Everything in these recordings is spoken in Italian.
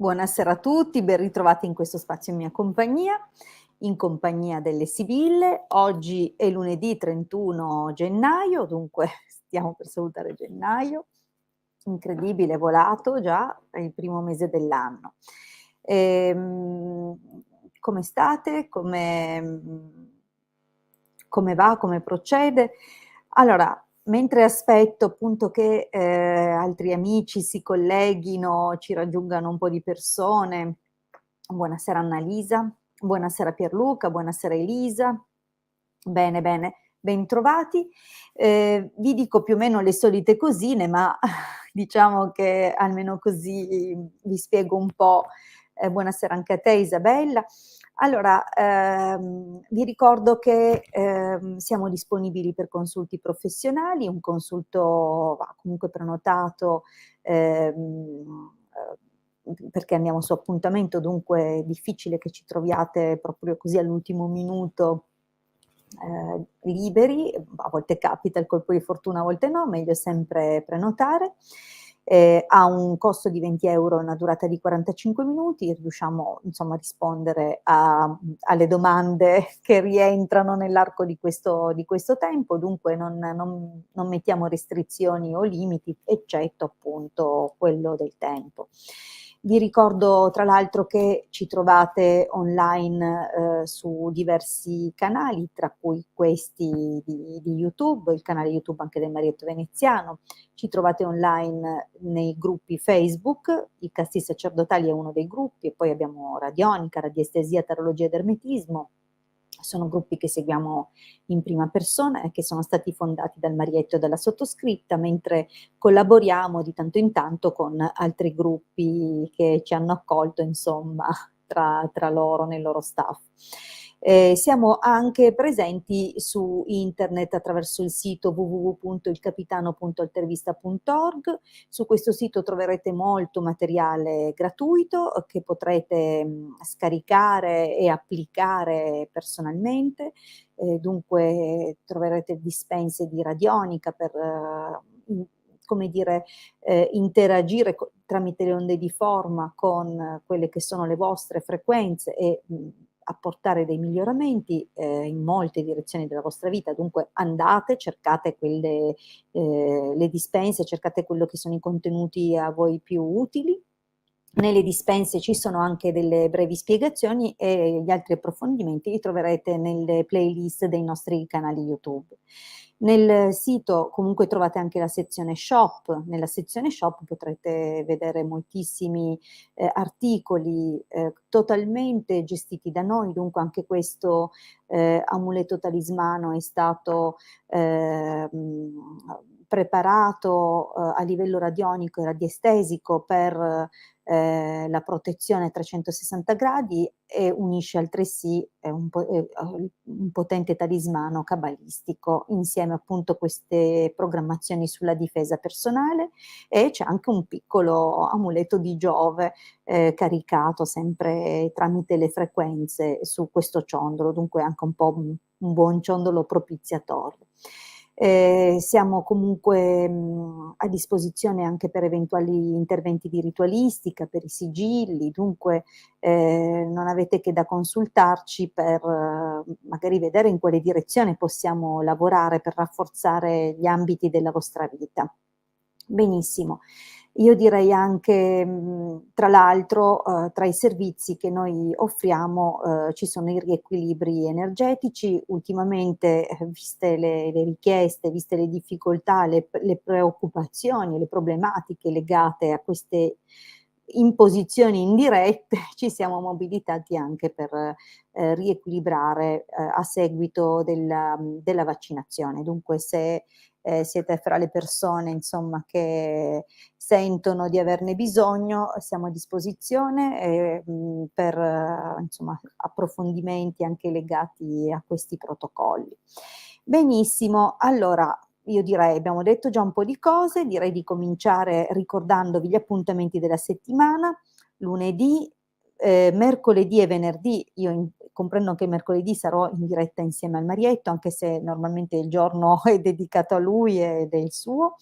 Buonasera a tutti, ben ritrovati in questo spazio in compagnia delle Sibille. Oggi è lunedì 31 gennaio, dunque stiamo per salutare gennaio. Incredibile, è volato già, è il primo mese dell'anno. Ehm, come state? Come va? Come procede? Allora, mentre aspetto appunto che altri amici si colleghino, ci raggiungano un po' di persone. Buonasera Annalisa, buonasera Pierluca, buonasera Elisa. Bene, bene, bentrovati. Vi dico più o meno le solite cosine, ma diciamo che almeno così vi spiego un po'. Buonasera anche a te Isabella. Allora, vi ricordo che siamo disponibili per consulti professionali, un consulto va comunque prenotato perché andiamo su appuntamento, dunque è difficile che ci troviate proprio così all'ultimo minuto liberi, a volte capita il colpo di fortuna, a volte no, meglio sempre prenotare. Ha un costo di 20 € e una durata di 45 minuti, riusciamo insomma a rispondere alle domande che rientrano nell'arco di questo tempo, dunque non mettiamo restrizioni o limiti, eccetto appunto quello del tempo. Vi ricordo tra l'altro che ci trovate online su diversi canali, tra cui questi di YouTube, il canale YouTube anche del Marietto Veneziano. Ci trovate online nei gruppi Facebook, i Casti Sacerdotali è uno dei gruppi, e poi abbiamo Radionica, Radiestesia, Tarologia ed Ermetismo. Sono gruppi che seguiamo in prima persona e che sono stati fondati dal Marietto e dalla sottoscritta, mentre collaboriamo di tanto in tanto con altri gruppi che ci hanno accolto, insomma, tra loro, nel loro staff. Siamo anche presenti su internet attraverso il sito www.ilcapitano.altervista.org. Su questo sito troverete molto materiale gratuito che potrete scaricare e applicare personalmente. Dunque troverete dispense di radionica per come dire, interagire tramite le onde di forma con quelle che sono le vostre frequenze e apportare dei miglioramenti in molte direzioni della vostra vita. Dunque andate, cercate le dispense, cercate quello che sono i contenuti a voi più utili. Nelle dispense ci sono anche delle brevi spiegazioni e gli altri approfondimenti li troverete nelle playlist dei nostri canali YouTube. Nel sito comunque trovate anche la sezione shop, nella sezione shop potrete vedere moltissimi articoli totalmente gestiti da noi, dunque anche questo amuleto talismano è stato preparato a livello radionico e radiestesico per la protezione a 360 gradi e unisce altresì un potente talismano cabalistico insieme appunto a queste programmazioni sulla difesa personale, e c'è anche un piccolo amuleto di Giove caricato sempre tramite le frequenze su questo ciondolo, dunque anche un po' un buon ciondolo propiziatorio. Siamo comunque a disposizione anche per eventuali interventi di ritualistica, per i sigilli, dunque non avete che da consultarci per magari vedere in quale direzione possiamo lavorare per rafforzare gli ambiti della vostra vita. Benissimo. Io direi anche, tra l'altro, tra i servizi che noi offriamo, ci sono i riequilibri energetici. Ultimamente, viste le richieste, viste le difficoltà, le preoccupazioni, le problematiche legate a queste imposizioni indirette, ci siamo mobilitati anche per riequilibrare a seguito della vaccinazione. Dunque se siete fra le persone insomma che sentono di averne bisogno, siamo a disposizione per insomma approfondimenti anche legati a questi protocolli. Benissimo, allora io direi, abbiamo detto già un po' di cose, direi di cominciare ricordandovi gli appuntamenti della settimana. Lunedì, mercoledì e venerdì, comprendo che mercoledì sarò in diretta insieme al Marietto, anche se normalmente il giorno è dedicato a lui ed è il suo,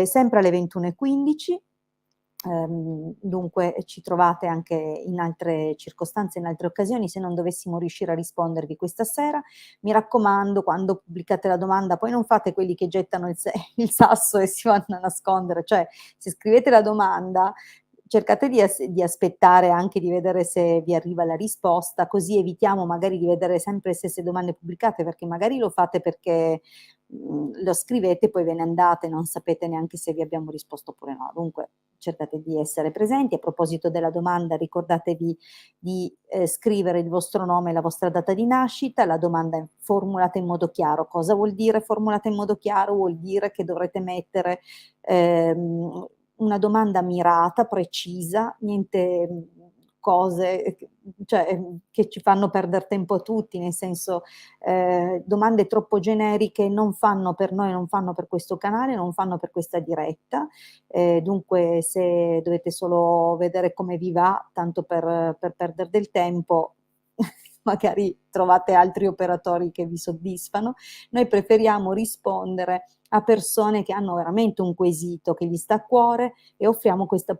sempre alle 21:15. Dunque ci trovate anche in altre circostanze, in altre occasioni, se non dovessimo riuscire a rispondervi questa sera. Mi raccomando, quando pubblicate la domanda, poi non fate quelli che gettano il sasso e si vanno a nascondere, cioè se scrivete la domanda cercate di aspettare anche di vedere se vi arriva la risposta, così evitiamo magari di vedere sempre le stesse domande pubblicate, perché magari lo fate perché lo scrivete, poi ve ne andate, non sapete neanche se vi abbiamo risposto oppure no. Dunque cercate di essere presenti. A proposito della domanda, ricordatevi di scrivere il vostro nome e la vostra data di nascita. La domanda è formulata in modo chiaro. Cosa vuol dire formulata in modo chiaro? Vuol dire che dovrete mettere una domanda mirata, precisa, niente cose cioè, che ci fanno perder tempo a tutti, nel senso domande troppo generiche non fanno per noi, non fanno per questo canale, non fanno per questa diretta, dunque se dovete solo vedere come vi va, tanto per perdere del tempo, magari trovate altri operatori che vi soddisfano. Noi preferiamo rispondere a persone che hanno veramente un quesito che gli sta a cuore e offriamo questa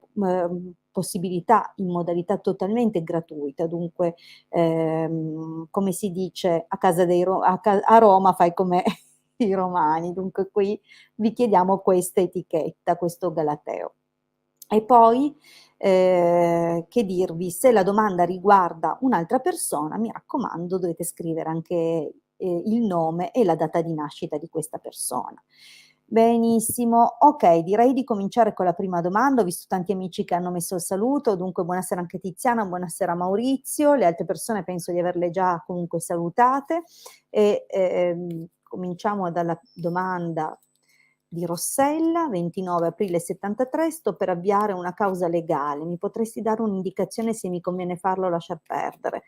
possibilità in modalità totalmente gratuita. Dunque, come si dice a casa a Roma fai come i romani, dunque qui vi chiediamo questa etichetta, questo galateo. E poi, che dirvi, se la domanda riguarda un'altra persona, mi raccomando, dovete scrivere anche il nome e la data di nascita di questa persona. Benissimo, ok, direi di cominciare con la prima domanda. Ho visto tanti amici che hanno messo il saluto, dunque buonasera anche Tiziana, buonasera Maurizio, le altre persone penso di averle già comunque salutate e cominciamo dalla domanda di Rossella, 29 aprile 73, sto per avviare una causa legale, mi potresti dare un'indicazione se mi conviene farlo o lasciar perdere?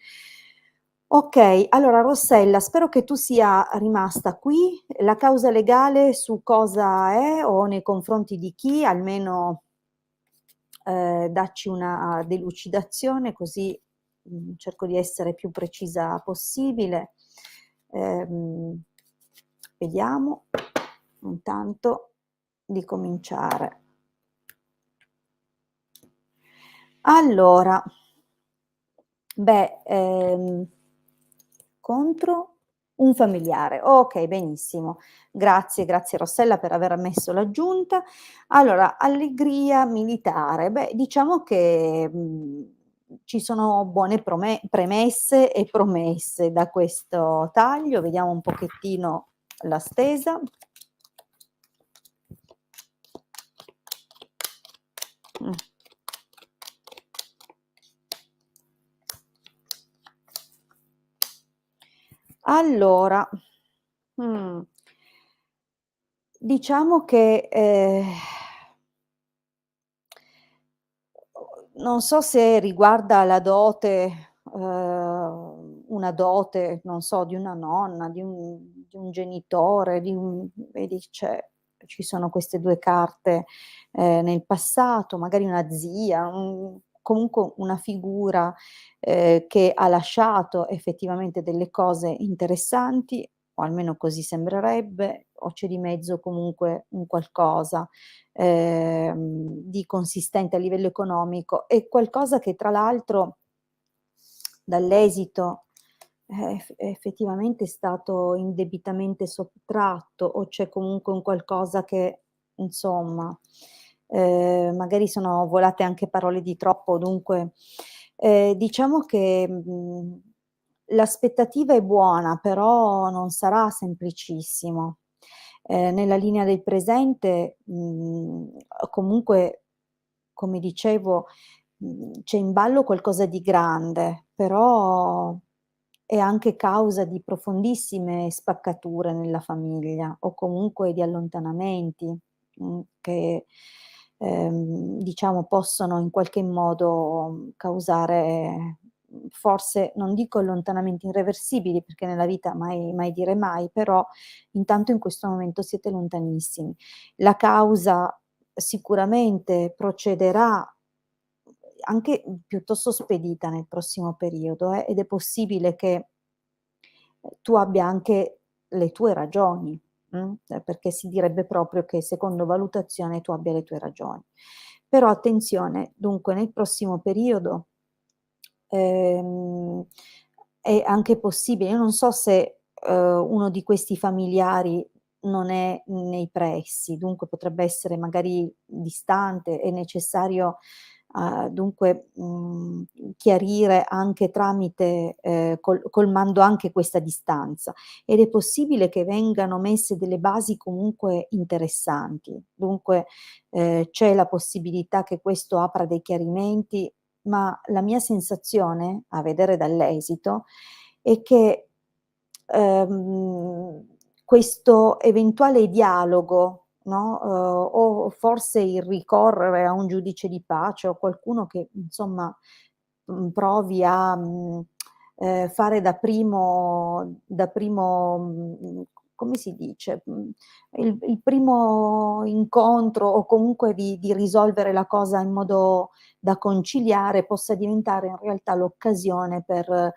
Ok, allora Rossella, spero che tu sia rimasta qui, la causa legale su cosa è o nei confronti di chi, almeno dacci una delucidazione così cerco di essere più precisa possibile. Vediamo intanto di cominciare. Allora, beh, contro un familiare. Ok, benissimo. Grazie, grazie Rossella per aver messo l'aggiunta. Allora, allegria militare. Beh, diciamo che ci sono buone premesse e promesse da questo taglio. Vediamo un pochettino la stesa. Allora, diciamo che non so se riguarda la dote, una dote, non so, di una nonna, di un genitore, vedi ci sono queste 2 carte, nel passato, magari una zia, comunque una figura, che ha lasciato effettivamente delle cose interessanti, o almeno così sembrerebbe, o c'è di mezzo comunque un qualcosa di consistente a livello economico e qualcosa che tra l'altro dall'esito effettivamente è stato indebitamente sottratto o c'è comunque un qualcosa che insomma magari sono volate anche parole di troppo, dunque diciamo che l'aspettativa è buona, però non sarà semplicissimo. Nella linea del presente, comunque, come dicevo, c'è in ballo qualcosa di grande, però è anche causa di profondissime spaccature nella famiglia o comunque di allontanamenti, che, diciamo possono in qualche modo causare, forse non dico allontanamenti irreversibili, perché nella vita mai mai dire mai, però intanto in questo momento siete lontanissimi. La causa sicuramente procederà anche piuttosto spedita nel prossimo periodo, ed è possibile che tu abbia anche le tue ragioni, perché si direbbe proprio che secondo valutazione tu abbia le tue ragioni. Però attenzione, dunque nel prossimo periodo, ehm, è anche possibile, io non so se, uno di questi familiari non è nei pressi, dunque potrebbe essere magari distante, è necessario, dunque, chiarire anche tramite colmando anche questa distanza. Ed è possibile che vengano messe delle basi comunque interessanti. Dunque, c'è la possibilità che questo apra dei chiarimenti, ma la mia sensazione, a vedere dall'esito, è che, questo eventuale dialogo, no, o forse il ricorrere a un giudice di pace o qualcuno che insomma, provi a, fare da primo, come si dice, il primo incontro o comunque di risolvere la cosa in modo da conciliare, possa diventare in realtà l'occasione per,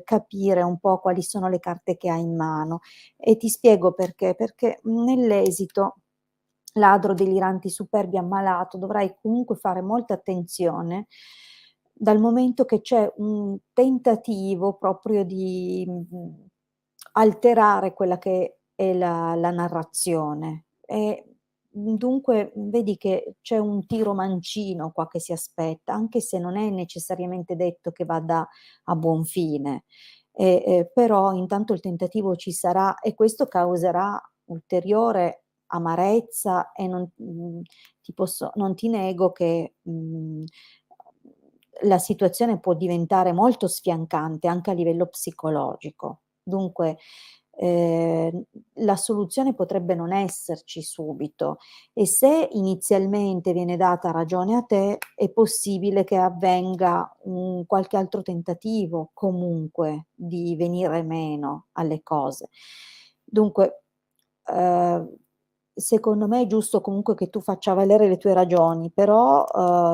capire un po' quali sono le carte che hai in mano. E ti spiego perché: perché nell'esito, ladro, delirante, superbi, ammalato, dovrai comunque fare molta attenzione, dal momento che c'è un tentativo proprio di, alterare quella che è la narrazione e, dunque vedi che c'è un tiro mancino qua che si aspetta, anche se non è necessariamente detto che vada a buon fine. Però intanto il tentativo ci sarà e questo causerà ulteriore amarezza e non ti nego che, la situazione può diventare molto sfiancante anche a livello psicologico. Dunque, ehm, la soluzione potrebbe non esserci subito e se inizialmente viene data ragione a te, è possibile che avvenga un qualche altro tentativo comunque di venire meno alle cose. Dunque, ehm, secondo me è giusto comunque che tu faccia valere le tue ragioni, però,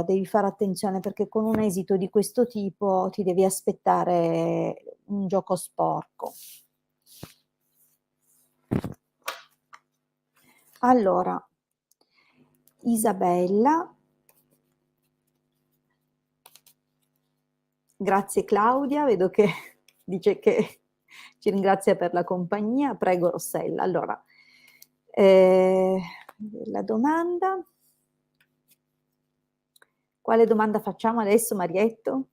devi fare attenzione perché con un esito di questo tipo ti devi aspettare un gioco sporco. Allora, Isabella, grazie Claudia, vedo che dice che ci ringrazia per la compagnia. Prego Rossella. Allora, ehm, la domanda, quale domanda facciamo adesso Marietto?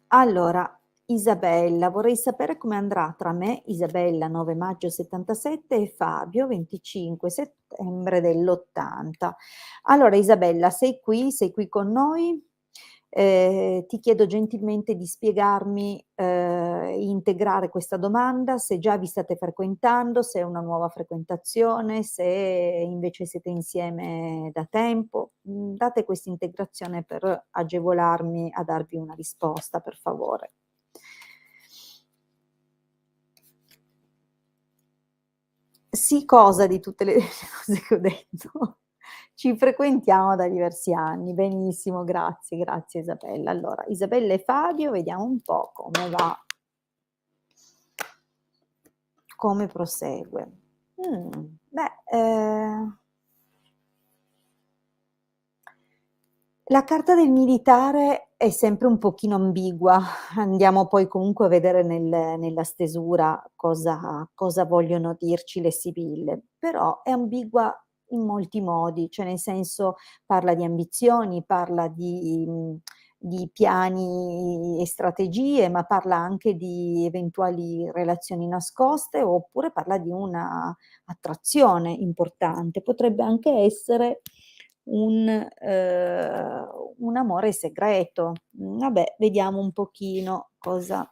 Allora, Isabella, vorrei sapere come andrà tra me, Isabella 9 maggio 77 e Fabio 25 settembre dell'80. Allora Isabella, sei qui con noi? Ti chiedo gentilmente di spiegarmi, integrare questa domanda, se già vi state frequentando, se è una nuova frequentazione, se invece siete insieme da tempo. Date questa integrazione per agevolarmi a darvi una risposta, per favore. Sì, cosa di tutte le cose che ho detto? Ci frequentiamo da diversi anni. Benissimo, grazie, grazie Isabella. Allora, Isabella e Fabio, vediamo un po' come va, come prosegue. Beh, la carta del militare è sempre un pochino ambigua, andiamo poi comunque a vedere nella stesura cosa vogliono dirci le sibille, però è ambigua in molti modi, cioè nel senso parla di ambizioni, parla di piani e strategie, ma parla anche di eventuali relazioni nascoste, oppure parla di una attrazione importante. Potrebbe anche essere un amore segreto. Vabbè, vediamo un pochino cosa.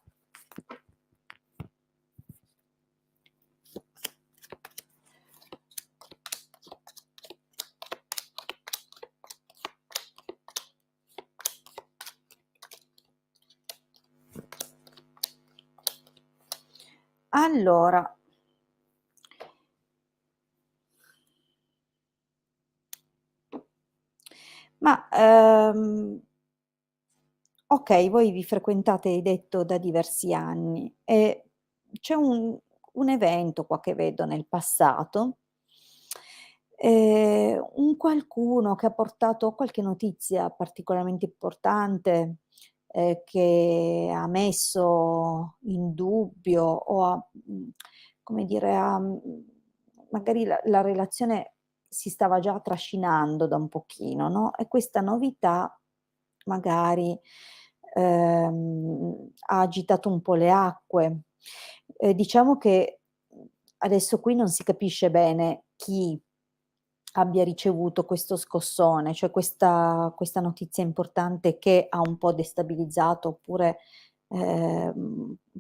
Allora, ma, okay, voi vi frequentate hai detto da diversi anni e c'è un evento qua che vedo nel passato, un qualcuno che ha portato qualche notizia particolarmente importante, che ha messo in dubbio o come dire, magari la relazione si stava già trascinando da un pochino, no, e questa novità magari, ha agitato un po' le acque. Diciamo che, adesso qui non si capisce bene chi abbia ricevuto questo scossone, cioè questa notizia importante che ha un po' destabilizzato oppure,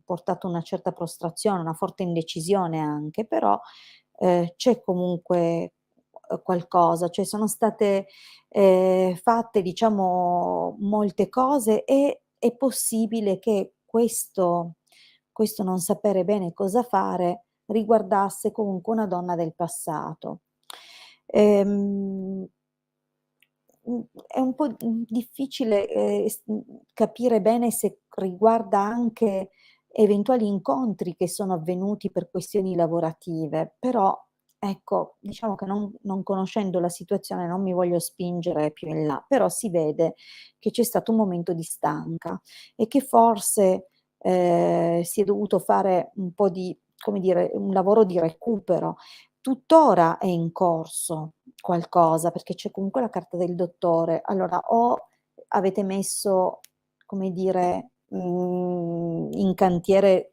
portato una certa prostrazione, una forte indecisione anche, però, c'è comunque, qualcosa, cioè sono state, fatte diciamo molte cose e è possibile che questo non sapere bene cosa fare riguardasse comunque una donna del passato. Ehm, è un po', difficile, capire bene se riguarda anche eventuali incontri che sono avvenuti per questioni lavorative, però ecco, diciamo che non conoscendo la situazione non mi voglio spingere più in là, però si vede che c'è stato un momento di stanca e che forse, si è dovuto fare un po' di come dire, un lavoro di recupero. Tuttora è in corso qualcosa, perché c'è comunque la carta del dottore. Allora o avete messo, come dire, in cantiere,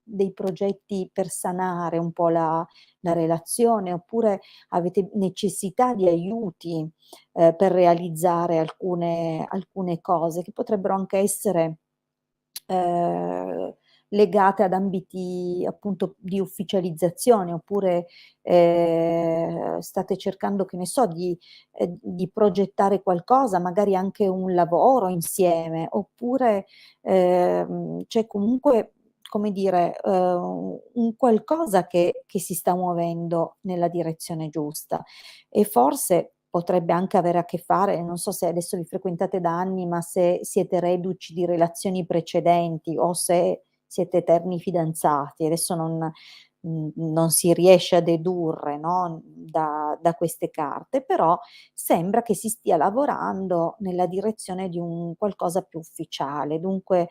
dei progetti per sanare un po' la relazione, oppure avete necessità di aiuti, per realizzare alcune cose che potrebbero anche essere, ehm, legate ad ambiti appunto di ufficializzazione, oppure, state cercando, che ne so, di progettare qualcosa, magari anche un lavoro insieme, oppure, c'è comunque, come dire, un qualcosa che si sta muovendo nella direzione giusta e forse potrebbe anche avere a che fare, non so se adesso vi frequentate da anni, ma se siete reduci di relazioni precedenti o se siete eterni fidanzati. Adesso non si riesce a dedurre, no, da queste carte, però sembra che si stia lavorando nella direzione di un qualcosa più ufficiale. Dunque,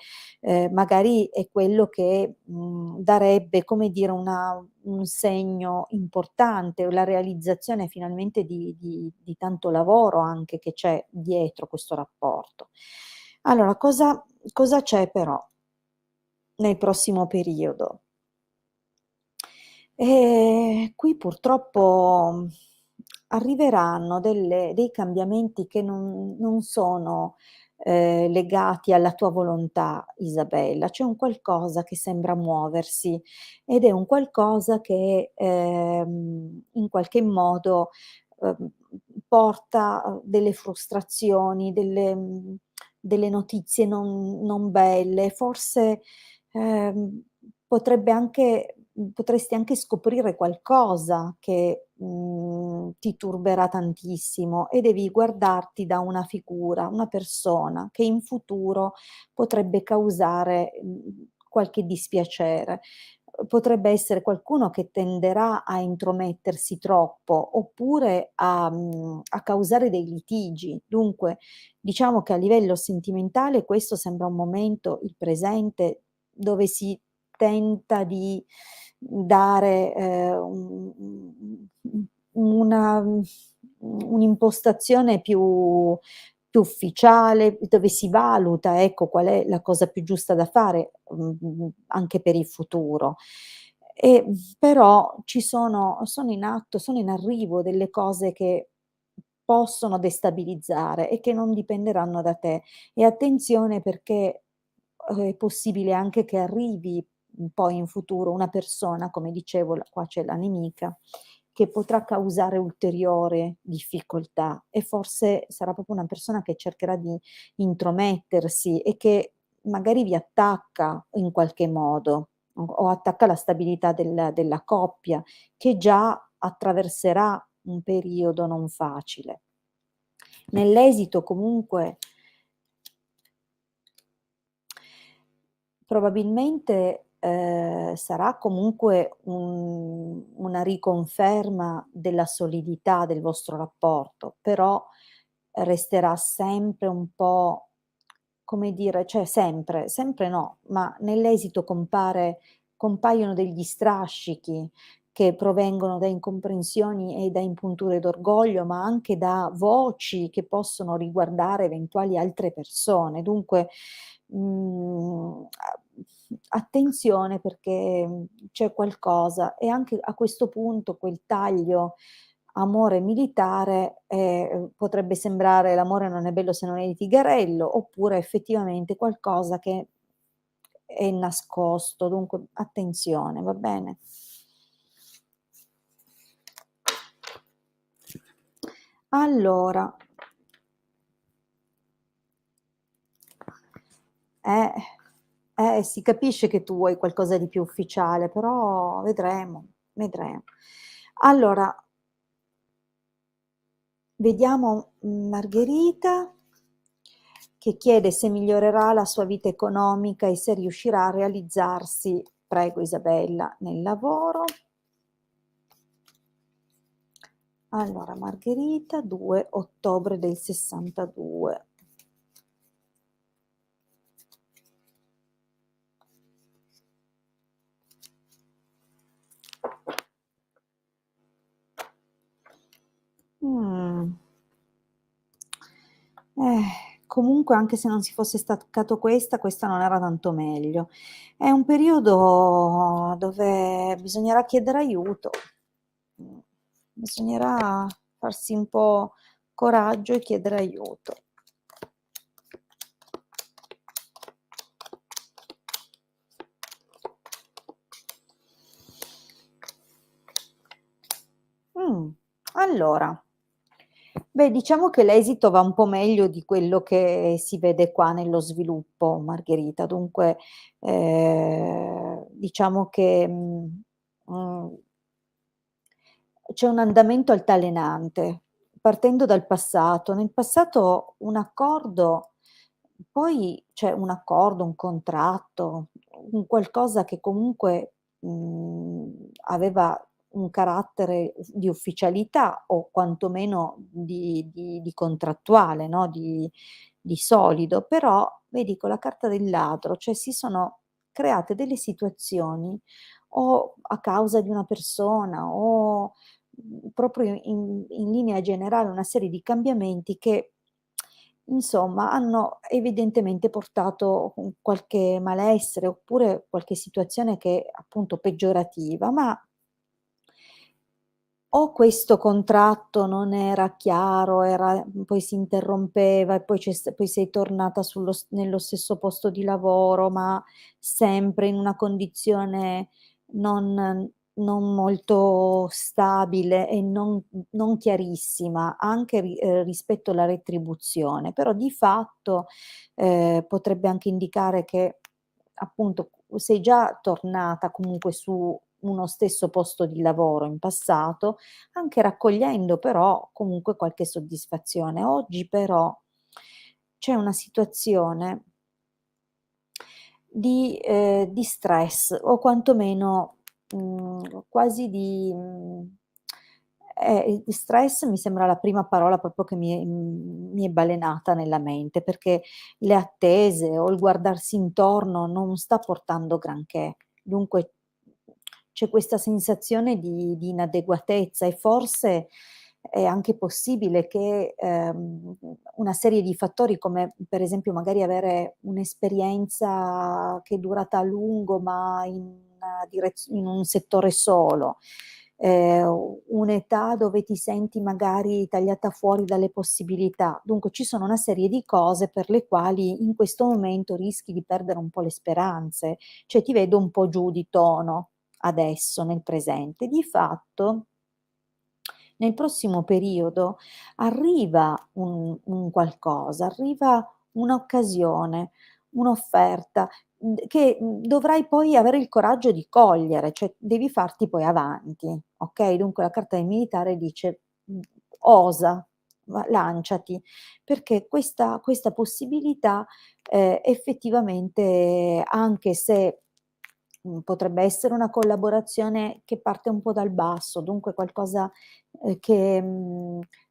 magari è quello che, darebbe, come dire, un segno importante, o la realizzazione finalmente di tanto lavoro anche che c'è dietro questo rapporto. Allora cosa c'è però nel prossimo periodo? Qui purtroppo, arriveranno dei cambiamenti che non sono, legati alla tua volontà, Isabella. C'è un qualcosa che sembra muoversi ed è un qualcosa che, in qualche modo, uhm, porta, delle frustrazioni, delle notizie non belle. Forse, ehm, potrebbe anche potresti anche scoprire qualcosa che, ti turberà tantissimo e devi guardarti da una figura, una persona che in futuro potrebbe causare, qualche dispiacere. Potrebbe essere qualcuno che tenderà a intromettersi troppo, oppure a causare dei litigi. Dunque, diciamo che a livello sentimentale questo sembra un momento, il presente, dove si tenta di dare, una un'impostazione più ufficiale, dove si valuta, ecco, qual è la cosa più giusta da fare, anche per il futuro. Però sono in atto, sono in arrivo delle cose che possono destabilizzare e che non dipenderanno da te. E attenzione perché, è possibile anche che arrivi, poi in futuro una persona, come dicevo, qua c'è la nemica, che potrà causare ulteriore difficoltà e forse sarà proprio una persona che cercherà di intromettersi e che magari vi attacca in qualche modo o attacca la stabilità della coppia, che già attraverserà un periodo non facile. Nell'esito comunque probabilmente, sarà comunque una riconferma della solidità del vostro rapporto, però resterà sempre un po', come dire, cioè sempre, sempre no, ma nell'esito compaiono degli strascichi che provengono da incomprensioni e da impunture d'orgoglio, ma anche da voci che possono riguardare eventuali altre persone. Dunque, attenzione perché, c'è qualcosa e anche a questo punto quel taglio amore militare, potrebbe sembrare l'amore non è bello se non è di Tigarello, oppure effettivamente qualcosa che è nascosto, dunque attenzione, va bene? Allora, eh, si capisce che tu vuoi qualcosa di più ufficiale, però vedremo, vedremo. Allora, vediamo Margherita che chiede se migliorerà la sua vita economica e se riuscirà a realizzarsi, prego Isabella, nel lavoro. Allora, Margherita, 2 ottobre del 62. Mh. Comunque anche se non si fosse staccato questa non era tanto meglio. È un periodo dove bisognerà chiedere aiuto. Mhmm, Bisognerà farsi un po' coraggio e chiedere aiuto. Mh, allora, beh, diciamo che l'esito va un po' meglio di quello che si vede qua nello sviluppo, Margherita. Dunque, diciamo che, mhmm c'è un andamento altalenante, partendo dal passato. Nel passato un accordo, poi c'è un accordo, un contratto, un qualcosa che comunque, aveva un carattere di ufficialità o quantomeno di contrattuale, no, di solido, però vedi con la carta del ladro, cioè si sono create delle situazioni o a causa di una persona o proprio in linea generale una serie di cambiamenti che, insomma, hanno evidentemente portato un qualche malessere, oppure qualche situazione che è appunto peggiorativa, ma o questo contratto non era chiaro, poi si interrompeva e poi sei tornata nello stesso posto di lavoro, ma sempre in una condizione non molto stabile e non chiarissima, anche rispetto alla retribuzione. Però di fatto, potrebbe anche indicare che appunto sei già tornata comunque su uno stesso posto di lavoro in passato, anche raccogliendo però comunque qualche soddisfazione. Oggi però c'è una situazione di stress o quantomeno, quasi di stress mi sembra la prima parola proprio che mi è balenata nella mente, perché le attese o il guardarsi intorno non sta portando granché. Dunque c'è questa sensazione di inadeguatezza e forse è anche possibile che, una serie di fattori come per esempio magari avere un'esperienza che è durata a lungo ma in un settore solo, un'età dove ti senti magari tagliata fuori dalle possibilità. Dunque ci sono una serie di cose per le quali in questo momento rischi di perdere un po' le speranze, cioè ti vedo un po' giù di tono adesso, nel presente. Di fatto, nel prossimo periodo arriva un qualcosa, arriva un'occasione, un'offerta, che, dovrai poi avere il coraggio di cogliere, cioè devi farti poi avanti, okay, dunque la carta del militare dice, osa, lanciati, perché questa possibilità, effettivamente anche se potrebbe essere una collaborazione che parte un po' dal basso, dunque qualcosa, che,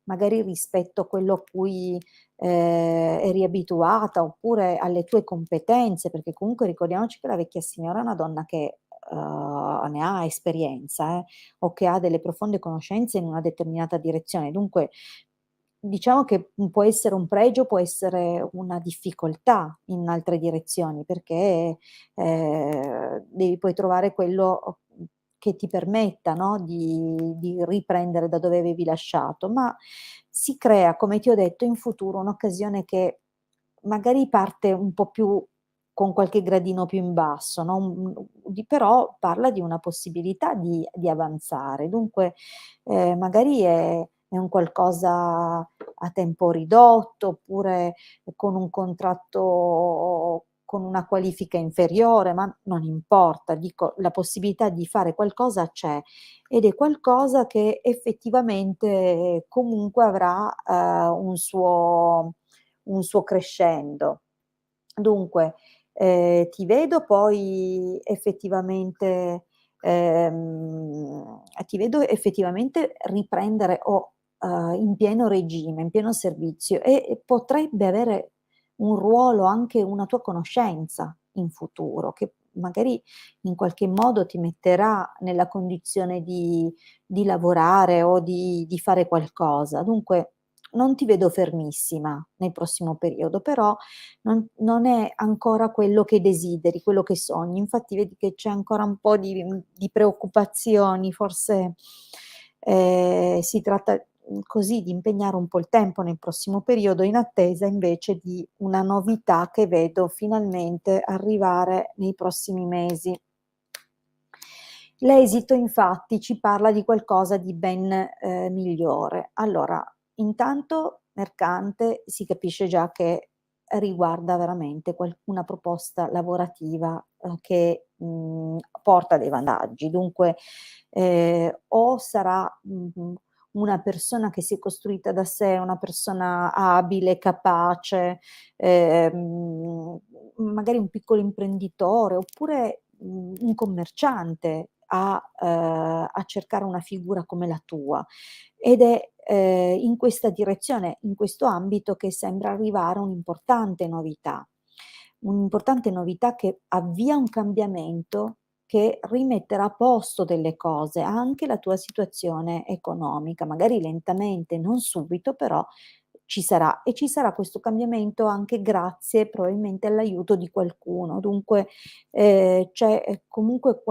magari rispetto a quello a cui, eri abituata, oppure alle tue competenze, perché comunque ricordiamoci che la vecchia signora è una donna che, ne ha esperienza, o che ha delle profonde conoscenze in una determinata direzione. Dunque, diciamo che, può essere un pregio, può essere una difficoltà in altre direzioni, perché, devi poi trovare quello, che ti permetta, no, di riprendere da dove avevi lasciato, ma si crea, come ti ho detto, in futuro un'occasione che magari parte un po' più con qualche gradino più in basso, no, però parla di una possibilità di avanzare. Dunque, magari è un qualcosa a tempo ridotto, oppure con un contratto con una qualifica inferiore, ma non importa, dico la possibilità di fare qualcosa c'è, ed è qualcosa che effettivamente comunque avrà, un suo crescendo. Dunque, ti vedo effettivamente riprendere in pieno regime, in pieno servizio, e potrebbe avere un ruolo anche una tua conoscenza in futuro, che magari in qualche modo ti metterà nella condizione di lavorare o di fare qualcosa. Dunque non ti vedo fermissima nel prossimo periodo, però non è ancora quello che desideri, quello che sogni. Infatti vedi che c'è ancora un po' di preoccupazioni, forse, si tratta, così, di impegnare un po' il tempo nel prossimo periodo, in attesa invece di una novità che vedo finalmente arrivare nei prossimi mesi. L'esito infatti ci parla di qualcosa di ben, migliore. Allora, intanto mercante si capisce già che riguarda veramente una proposta lavorativa, che, porta dei vantaggi. Dunque, o sarà, una persona che si è costruita da sé, una persona abile, capace, magari un piccolo imprenditore, oppure, un commerciante a cercare una figura come la tua. Ed è, in questa direzione, in questo ambito, che sembra arrivare un'importante novità. Un'importante novità che avvia un cambiamento che rimetterà a posto delle cose, anche la tua situazione economica, magari lentamente, non subito, però ci sarà, e ci sarà questo cambiamento anche grazie probabilmente all'aiuto di qualcuno. Dunque, c'è, comunque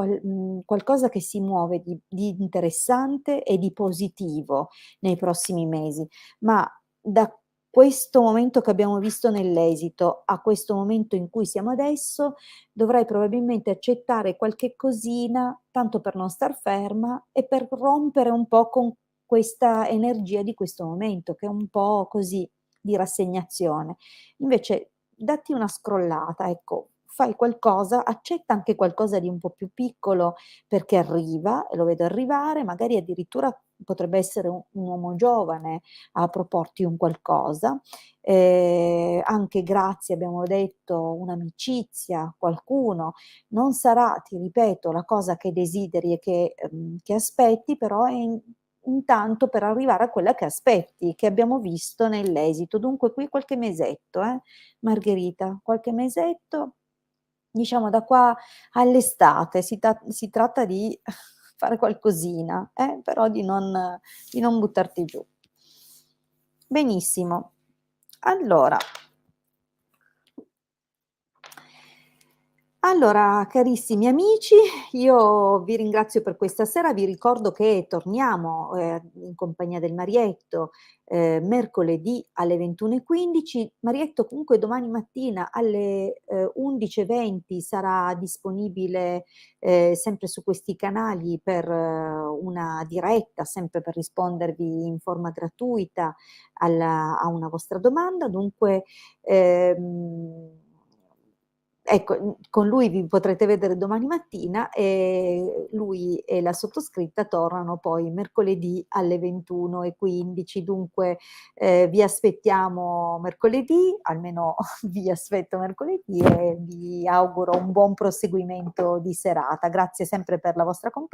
qualcosa che si muove di interessante e di positivo nei prossimi mesi, ma da questo momento che abbiamo visto nell'esito a questo momento in cui siamo adesso, dovrai probabilmente accettare qualche cosina, tanto per non star ferma e per rompere un po' con questa energia di questo momento, che è un po' così, di rassegnazione. Invece datti una scrollata, ecco, fai qualcosa, accetta anche qualcosa di un po' più piccolo, perché arriva, e lo vedo arrivare, magari addirittura potrebbe essere un uomo giovane a proporti un qualcosa, anche grazie, abbiamo detto, un'amicizia, qualcuno. Non sarà, ti ripeto, la cosa che desideri e che aspetti, però è intanto per arrivare a quella che aspetti, che abbiamo visto nell'esito. Dunque qui qualche mesetto, Margherita, qualche mesetto, diciamo da qua all'estate, si tratta di fare qualcosina, però di non buttarti giù. Benissimo. Allora Allora, carissimi amici, io vi ringrazio per questa sera, vi ricordo che torniamo, in compagnia del Marietto, mercoledì alle 21:15. Marietto comunque domani mattina alle, 11:20 sarà disponibile, sempre su questi canali per una diretta, sempre per rispondervi in forma gratuita a una vostra domanda. Dunque, ehm ecco, con lui vi potrete vedere domani mattina e lui e la sottoscritta tornano poi mercoledì alle 21:15. Dunque, vi aspettiamo mercoledì, almeno vi aspetto mercoledì e vi auguro un buon proseguimento di serata. Grazie sempre per la vostra compa